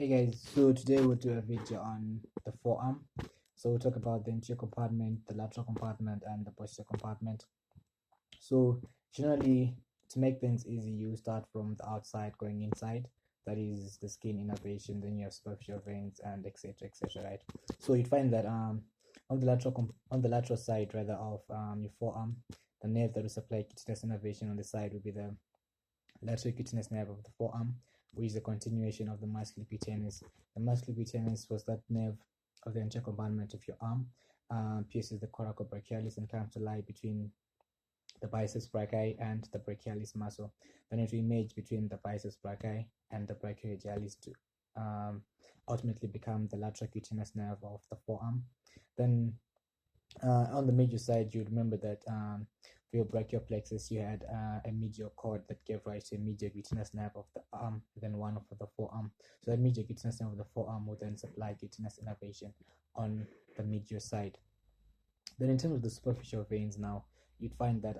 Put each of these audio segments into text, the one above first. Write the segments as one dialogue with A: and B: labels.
A: Hey guys, so today we'll do a video on the forearm. So we'll talk about the anterior compartment, the lateral compartment, and the posterior compartment. So generally, to make things easy, you start from the outside going inside. That is the skin innervation. Then you have superficial veins and etc. etc. Right. So you'd find that on the lateral side rather of your forearm, the nerve that will supply cutaneous innervation on the side will be the lateral cutaneous nerve of the forearm, which is a continuation of the musculocutaneous. The musculocutaneous was that nerve of the anterior compartment of your arm, pierces the coracobrachialis and comes to lie between the biceps brachii and the brachialis muscle. Then it will image between the biceps brachii and the brachioradialis to ultimately become the lateral cutaneous nerve of the forearm. Then on the major side, you remember that for your brachial plexus, you had a medial cord that gave rise to a medial cutaneous nerve of the arm, then one of the forearm. So that medial cutaneous nerve of the forearm would then supply cutaneous innervation on the medial side. Then in terms of the superficial veins now, you'd find that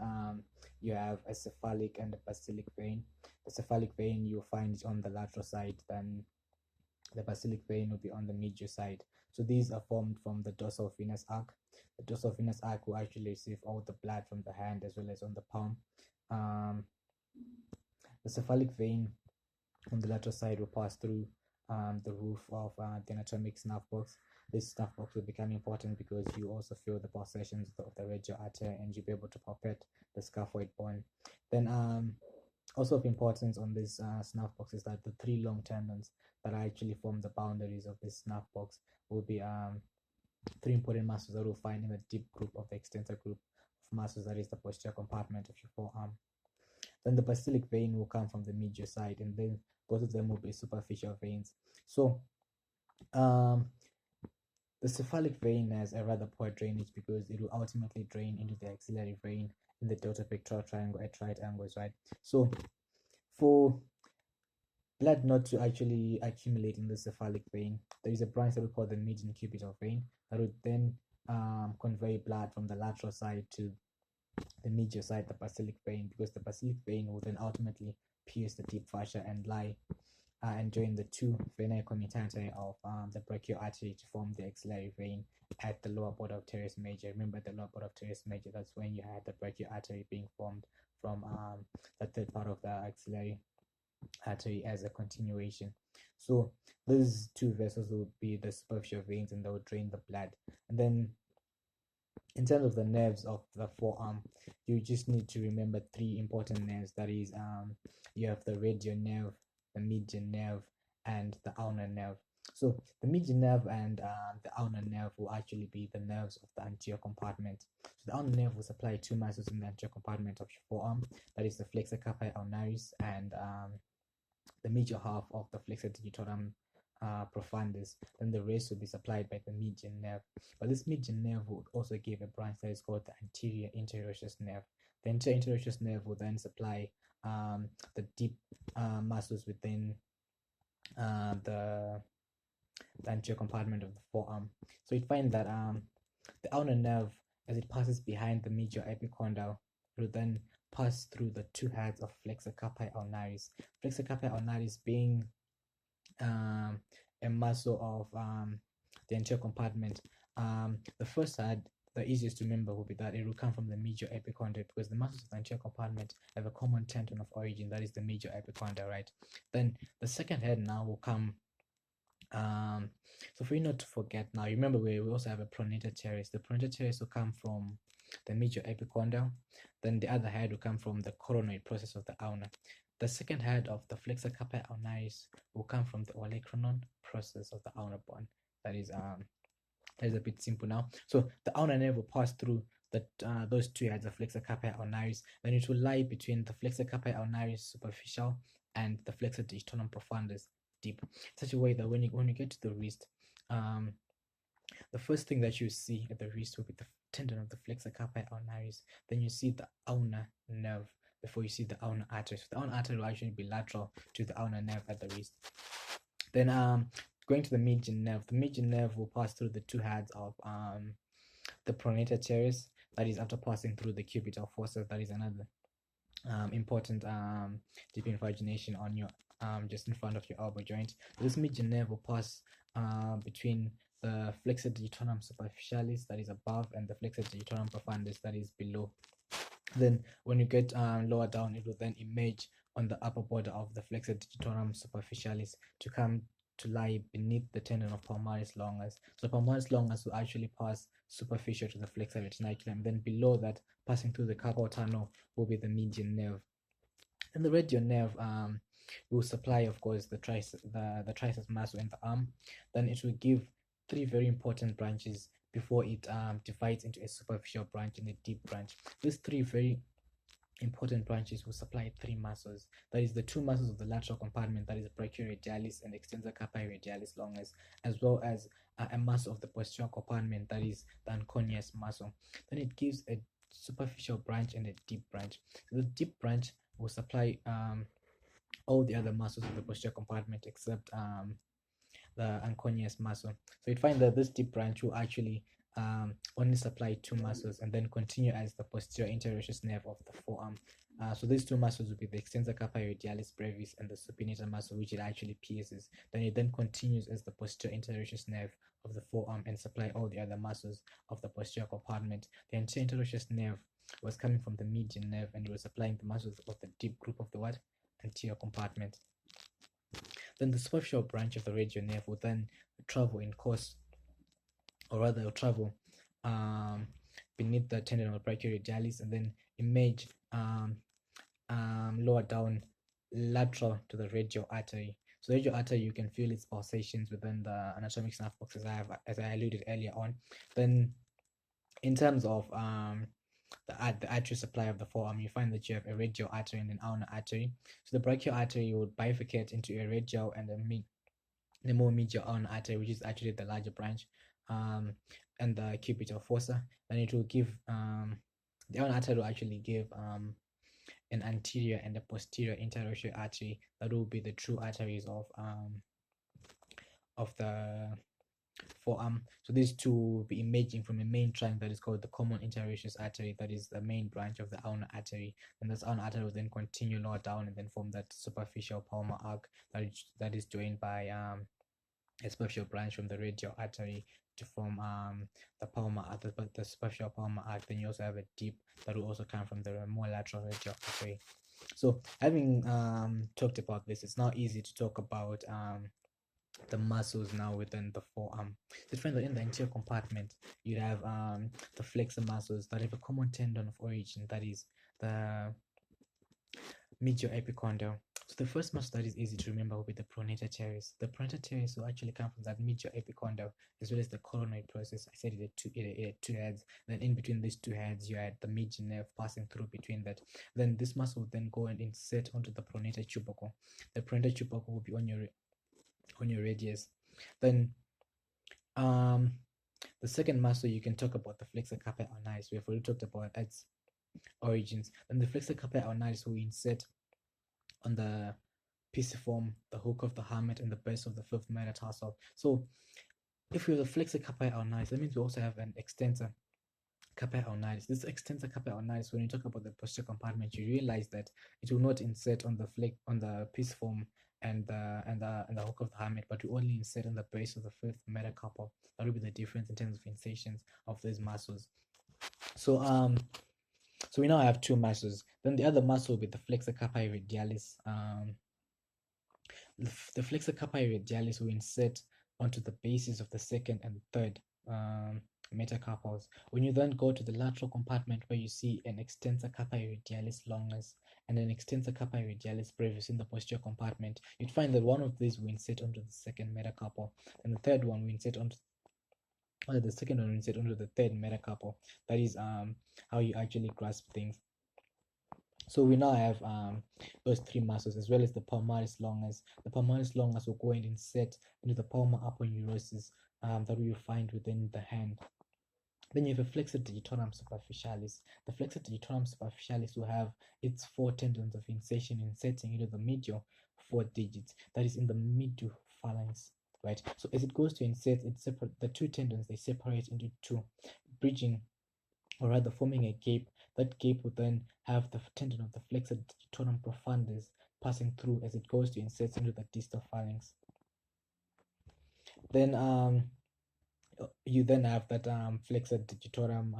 A: you have a cephalic and a basilic vein. The cephalic vein you'll find it on the lateral side, then the basilic vein will be on the medial side. So these are formed from the dorsal venous arc. The dorsal venous arc will actually receive all the blood from the hand as well as on the palm. The cephalic vein on the lateral side will pass through the roof of the anatomic snuff box. This snuff box will become important because you also feel the pulsations of the radial artery and you'll be able to palpate the scaphoid bone. Then also of importance on this snuff box is that the three long tendons that actually form the boundaries of this snuff box will be three important muscles that we'll find in the deep group of the extensor group of muscles, that is the posterior compartment of your forearm. Then the basilic vein will come from the medial side, and then both of them will be superficial veins. So the cephalic vein has a rather poor drainage because it will ultimately drain into the axillary vein in the deltopectoral triangle at right angles, right? So for blood not to actually accumulate in the cephalic vein, there is a branch that we call the median cubital vein that would then convey blood from the lateral side to the medial side, the basilic vein, because the basilic vein will then ultimately pierce the deep fascia and lie and join the two venae committantae of the brachial artery to form the axillary vein at the lower border of teres major. Remember the lower border of teres major, that's when you had the brachial artery being formed from the third part of the axillary artery as a continuation. So those two vessels will be the superficial veins and they will drain the blood. And then in terms of the nerves of the forearm, you just need to remember three important nerves. That is, you have the radial nerve, the median nerve, and the ulnar nerve. So the median nerve and the ulnar nerve will actually be the nerves of the anterior compartment. So the ulnar nerve will supply two muscles in the anterior compartment of your forearm. That is the flexor carpi ulnaris and the major half of the flexor digitorum profundus. Then the rest will be supplied by the median nerve. But this median nerve would also give a branch that is called the anterior interosseous nerve. The anterior interosseous nerve will then supply the deep muscles within the anterior compartment of the forearm. So you'd find that the ulnar nerve, as it passes behind the medial epicondyle, will then pass through the two heads of flexor carpi ulnaris. Flexor carpi ulnaris being a muscle of the anterior compartment. The first head, the easiest to remember, will be that it will come from the medial epicondyle because the muscles of the anterior compartment have a common tendon of origin, that is the medial epicondyle, right? Then the second head now will come. So for you not to forget now, remember we also have a pronator teres. The pronator teres will come from the medial epicondyle. Then the other head will come from the coronoid process of the ulna. The second head of the flexor carpi ulnaris will come from the olecranon process of the ulnar bone. That is a bit simple now. So the ulnar nerve will pass through those two heads of flexor carpi ulnaris. Then it will lie between the flexor carpi ulnaris superficial and the flexor digitorum profundus deep, such a way that when you get to the wrist, the first thing that you see at the wrist will be the tendon of the flexor carpi ulnaris. Then you see the ulnar nerve before you see the ulnar artery. So the ulnar artery will actually be lateral to the ulnar nerve at the wrist. Then going to the median nerve will pass through the two heads of the pronator teres. That is after passing through the cubital fossa. That is another important deep invagination on your just in front of your elbow joint. This median nerve will pass between the flexor digitorum superficialis, that is above, and the flexor digitorum profundus, that is below. Then when you get lower down, it will then emerge on the upper border of the flexor digitorum superficialis to come to lie beneath the tendon of palmaris longus. So palmaris longus will actually pass superficial to the flexor retinaculum. Then below that, passing through the carpal tunnel, will be the median nerve. And the radial nerve will supply, of course, the triceps muscle in the arm. Then it will give three very important branches before it divides into a superficial branch and a deep branch. These three very important branches will supply three muscles. That is the two muscles of the lateral compartment, that is brachioradialis and extensor carpi radialis longus, as well as a muscle of the posterior compartment, that is the anconeus muscle. Then it gives a superficial branch and a deep branch. So the deep branch will supply all the other muscles of the posterior compartment except the anconeus muscle. So you'd find that this deep branch will actually only supply two muscles and then continue as the posterior interosseous nerve of the forearm. So these two muscles will be the extensor carpi radialis brevis and the supinator muscle, which it actually pierces. Then it then continues as the posterior interosseous nerve of the forearm and supply all the other muscles of the posterior compartment. The anterior interosseous nerve was coming from the median nerve and it was supplying the muscles of the deep group of the what? Anterior compartment. Then the superficial branch of the radial nerve will then travel in course, or rather will travel beneath the tendon of brachioradialis and then emerge lower down lateral to the radial artery. So the radial artery, you can feel its pulsations within the anatomic snap box as I alluded earlier on. Then in terms of the artery supply of the forearm, you find that you have a radial artery and an ulnar artery. So the brachial artery would bifurcate into a radial and a more medial ulnar artery, which is actually the larger branch, and the cubital fossa. Then it will give the ulnar artery will actually give an anterior and a posterior interosseous artery that will be the true arteries of the forearm. So these two will be emerging from a main trunk that is called the common interosseous artery, that is the main branch of the ulnar artery. And this ulnar artery will then continue lower down and then form that superficial palmar arc that is joined by a superficial branch from the radial artery to form the palmar arc, the superficial palmar arc. Then you also have a deep that will also come from the more lateral radial artery. So having talked about this, it's now easy to talk about the muscles now within the forearm. So find that in the anterior compartment, you have the flexor muscles that have a common tendon of origin, that is the medial epicondyle. So the first muscle that is easy to remember will be the pronator teres. The pronator teres will actually come from that medial epicondyle as well as the coronoid process. I said it had two heads. Then in between these two heads, you had the median nerve passing through between that. Then this muscle will then go and insert onto the pronator tubercle. The pronator tubercle will be on your radius. Then the second muscle you can talk about, the flexor carpi ulnaris. We have already talked about its origins. Then the flexor carpi ulnaris will insert on the pisiform, the hook of the hamate, and the base of the fifth metatarsal. So if we have the flexor carpi ulnaris, that means we also have an extensor carpi ulnaris. This extensor carpi ulnaris, when you talk about the posterior compartment, you realize that it will not insert on the pisiform and the hook of the hamate, but we only insert on the base of the fifth metacarpal. That will be the difference in terms of insertions of these muscles. So we now have two muscles. Then the other muscle will be the flexor carpi radialis. The flexor carpi radialis will insert onto the bases of the second and third metacarpals. When you then go to the lateral compartment, where you see an extensor carpi radialis longus and an extensor carpi radialis brevis in the posterior compartment, you'd find that one of these will insert onto the second metacarpal, and the third one will insert onto the second one will insert onto the third metacarpal. That is how you actually grasp things. So we now have those three muscles as well as the palmaris longus. The palmaris longus will go and insert into the palmar aponeurosis that we will find within the hand. Then you have a flexor digitorum superficialis. The flexor digitorum superficialis will have its four tendons of insertion inserting into the medial four digits, that is in the medial phalanx, right? So as it goes to insert, the two tendons, they separate into two, bridging, or rather forming a gape. That gape will then have the tendon of the flexor digitorum profundus passing through as it goes to insert into the distal phalanx. Then you then have that flexor digitorum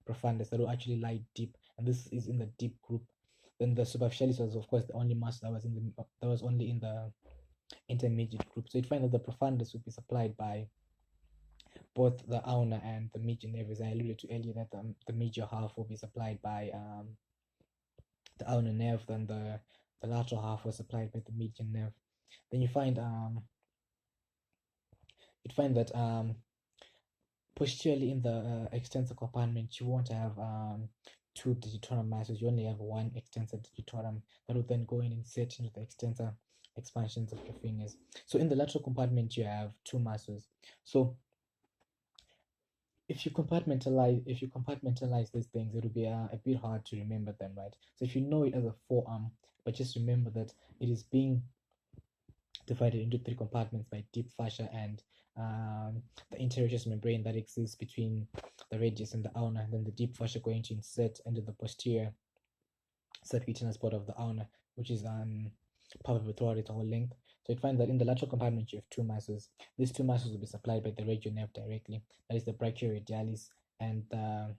A: profundus that will actually lie deep, and this is in the deep group. Then the superficialis was, of course, the only muscle that was only in the intermediate group. So you'd find that the profundus would be supplied by both the ulnar and the medial nerve. As I alluded to earlier, that the medial half will be supplied by the ulnar nerve, then the lateral half was supplied by the medial nerve. Then you find that posteriorly in the extensor compartment, you won't have two digitorum muscles. You only have one extensor digitorum that will then go in and insert into the extensor expansions of your fingers. So in the lateral compartment, you have two muscles. So if you compartmentalize these things, it will be a bit hard to remember them, right? So if you know it as a forearm, but just remember that it is being divided into three compartments by deep fascia and the interosseous membrane that exists between the radius and the ulna, and then the deep fascia going to insert into the posterior subcutaneous part of the ulna, which is palpable throughout its whole length. So you'd find that in the lateral compartment you have two muscles. These two muscles will be supplied by the radial nerve directly. That is the brachioradialis and the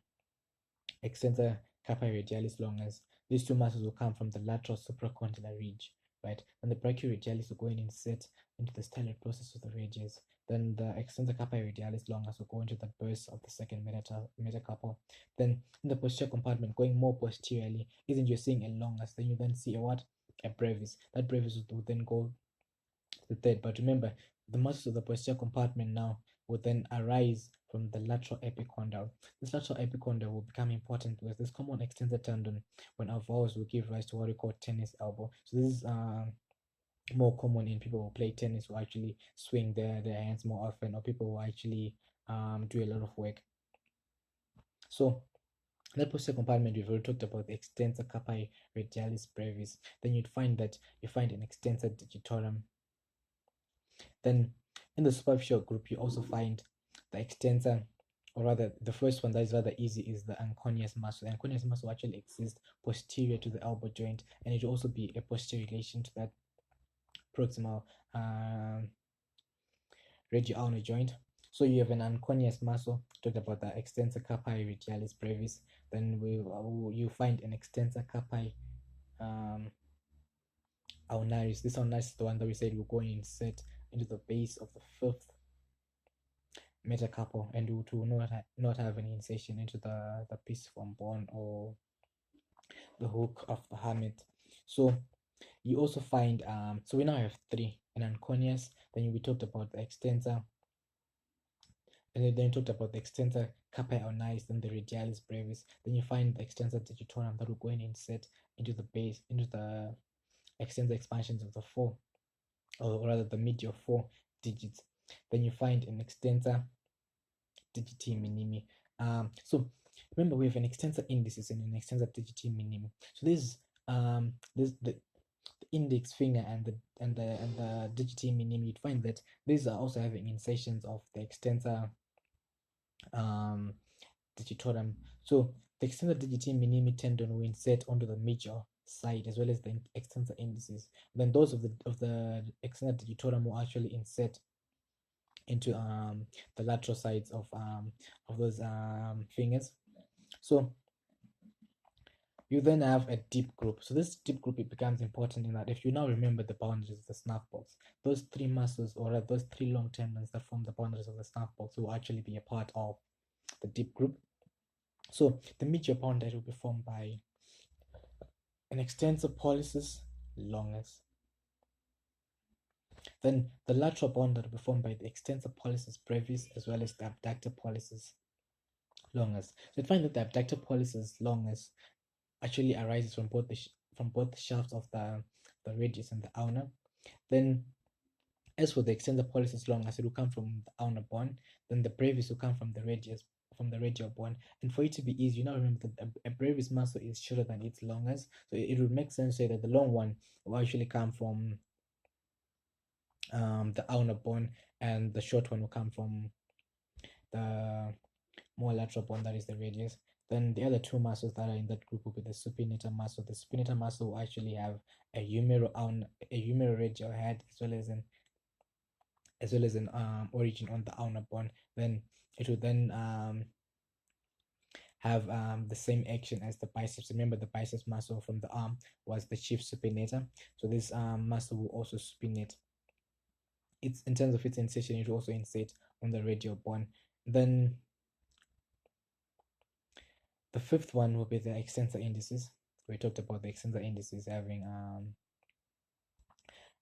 A: extensor carpi radialis longus. These two muscles will come from the lateral supracondylar ridge, right? And the brachioradialis will go and insert into the styloid process of the radius. Then the extensor carpi radialis longus will go into the bursa of the second metacarpal. Then in the posterior compartment, going more posteriorly, isn't you're seeing a longus, then you then see a what? A brevis. That brevis will then go to the third. But remember, the muscles of the posterior compartment now will then arise from the lateral epicondyle. This lateral epicondyle will become important because this common extensor tendon, when avulsed, will give rise to what we call tennis elbow. So this is more common in people who play tennis, who actually swing their hands more often, or people who actually do a lot of work. So that posterior compartment, we've already talked about the extensor carpi radialis brevis. Then you'd find that you find an extensor digitorum. Then in the superficial group, you also find the extensor, or rather the first one that is rather easy is the anconeus muscle. The anconeus muscle actually exists posterior to the elbow joint, and it will also be a posterior relation to that proximal radioulnar joint. So you have an anconeus muscle, talked about the extensor carpi radialis brevis. Then you find an extensor carpi ulnaris. This ulnaris is the one that we said we're going to insert into the base of the fifth metacarpal, and it will not have any insertion into the pisiform bone or the hook of the hamate. So you also find so we now have three: an anconeus, then we talked about the extensor, and then you talked about the extensor carpi ulnaris, then the radialis brevis. Then you find the extensor digitorum that will go and insert into the base, into the extensor expansions of the four, or rather the medial four digits. Then you find an extensor digiti minimi. So remember, we have an extensor indicis and an extensor digiti minimi. So this the index finger and the digiti minimi. You'd find that these are also having insertions of the extensor digitorum. So the extensor digiti minimi tendon will insert onto the medial side as well as the extensor indices. Then those of the extensor digitorum will actually insert into the lateral sides of those fingers. So you then have a deep group. So this deep group, it becomes important in that if you now remember the boundaries of the snuff box, those three muscles, or those three long tendons that form the boundaries of the snuff box, will actually be a part of the deep group. So the medial boundary will be formed by an extensor pollicis longus. Then the lateral boundary will be formed by the extensor pollicis brevis as well as the abductor pollicis longus. So you find that the abductor pollicis longus actually arises from both the shafts of the radius and the ulna. Then as for the extensor pollicis longus, it will come from the ulnar bone. Then the brevis will come from the radial bone. And for it to be easy, you now remember that a brevis muscle is shorter than its longus, so it would make sense to say that the long one will actually come from the ulnar bone, and the short one will come from the more lateral bone, that is the radius. Then the other two muscles that are in that group will be the supinator muscle. The supinator muscle will actually have a humeroradial head as well as an origin on the ulnar bone. Then it will then have the same action as the biceps. Remember, the biceps muscle from the arm was the chief supinator. So this muscle will also supinate. It's in terms of its insertion, it will also insert on the radial bone. Then the fifth one will be the extensor indices. We talked about the extensor indices having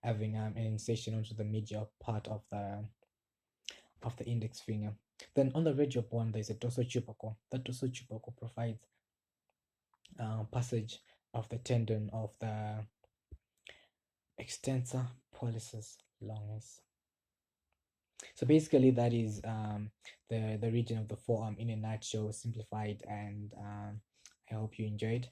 A: an insertion onto the medial part of the index finger. Then on the radial bone, there's a dorsal tubercle. That dorsal tubercle provides passage of the tendon of the extensor pollicis longus. So basically, that is the region of the forearm in a nutshell, simplified, and I hope you enjoyed.